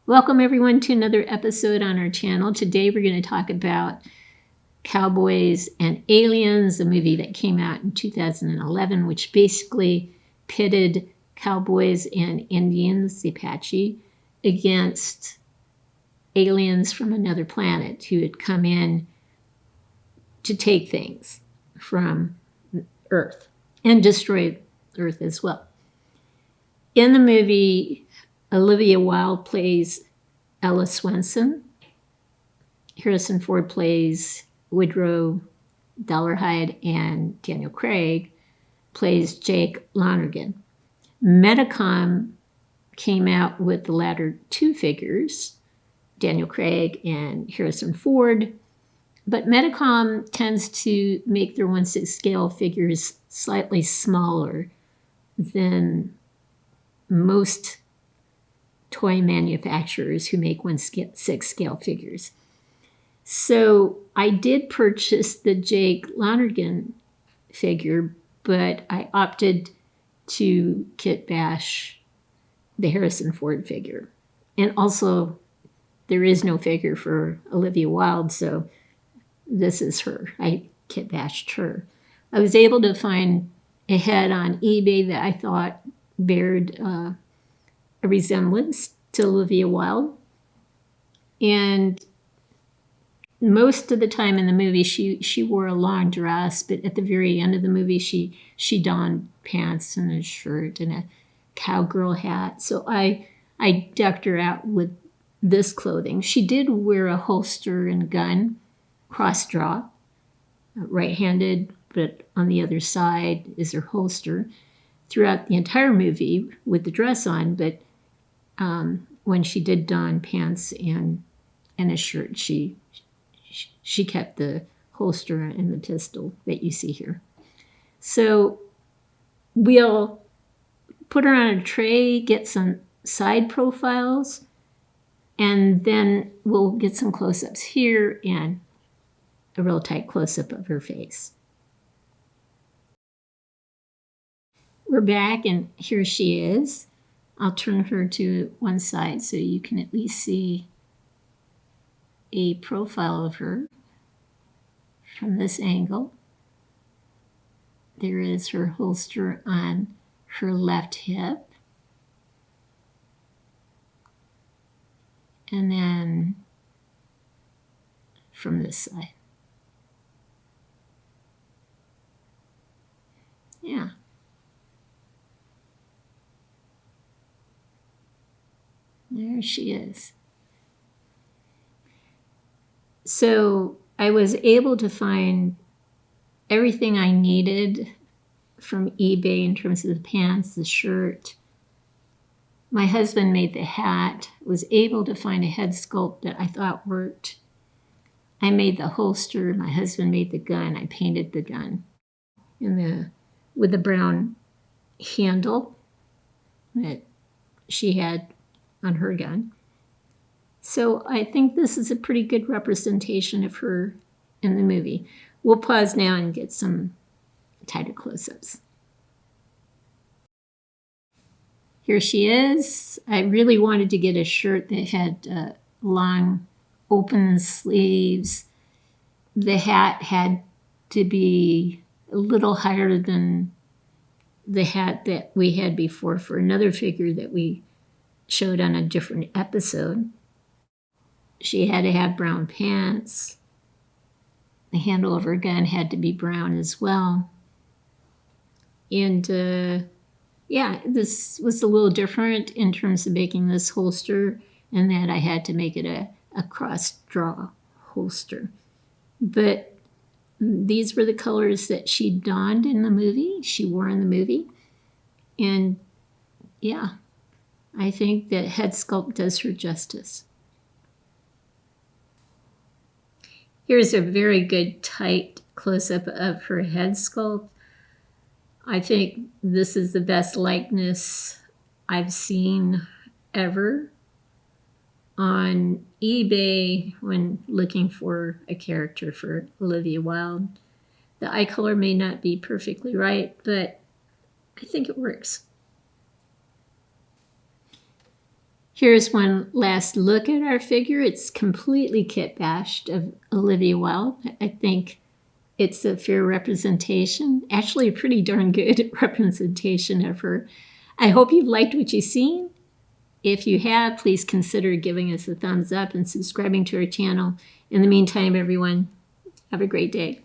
Welcome everyone to another episode on our channel. Today we're going to talk about Cowboys and Aliens, a movie that came out in 2011, which basically pitted cowboys and Indians, the Apache, against aliens from another planet who had come in to take things from Earth and destroy Earth as well. In the movie, Olivia Wilde plays Ella Swenson. Harrison Ford plays Woodrow Dolarhyde, and Daniel Craig plays Jake Lonergan. Medicom came out with the latter two figures, Daniel Craig and Harrison Ford, but Medicom tends to make their 1/6 scale figures slightly smaller than most toy manufacturers who make 1/6 scale figures. So I did purchase the Jake Lonergan figure, but I opted to kitbash the Harrison Ford figure. And also, there is no figure for Olivia Wilde, so this is her. I kitbashed her. I was able to find a head on eBay that I thought bared a resemblance to Olivia Wilde. And most of the time in the movie, she wore a long dress, but at the very end of the movie, she donned pants and a shirt and a cowgirl hat. So I decked her out with this clothing. She did wear a holster and gun, cross draw, right-handed, but on the other side is her holster throughout the entire movie with the dress on. But when she did don pants and a shirt, she kept the holster and the pistol that you see here. So we'll put her on a tray, get some side profiles, and then we'll get some close-ups here and a real tight close-up of her face. We're back, and here she is. I'll turn her to one side so you can at least see a profile of her from this angle. There is her holster on her left hip. And then from this side. Yeah. There she is. So I was able to find everything I needed from eBay in terms of the pants, the shirt. My husband made the hat, was able to find a head sculpt that I thought worked. I made the holster, my husband made the gun, I painted the gun with the brown handle that she had on her gun. So I think this is a pretty good representation of her in the movie. We'll pause now and get some tighter close-ups. Here she is. I really wanted to get a shirt that had long open sleeves. The hat had to be a little higher than the hat that we had before for another figure that we showed on a different episode. She had to have brown pants. The handle of her gun had to be brown as well. And yeah, this was a little different in terms of making this holster, and that I had to make it a cross-draw holster. But these were the colors that she donned in the movie, she wore in the movie. And yeah, I think that head sculpt does her justice. Here's a very good tight close-up of her head sculpt. I think this is the best likeness I've seen ever on eBay when looking for a character for Olivia Wilde. The eye color may not be perfectly right, but I think it works. Here's one last look at our figure. It's completely kitbashed of Olivia Wilde. I think it's a fair representation, actually a pretty darn good representation of her. I hope you've liked what you've seen. If you have, please consider giving us a thumbs up and subscribing to our channel. In the meantime, everyone, have a great day.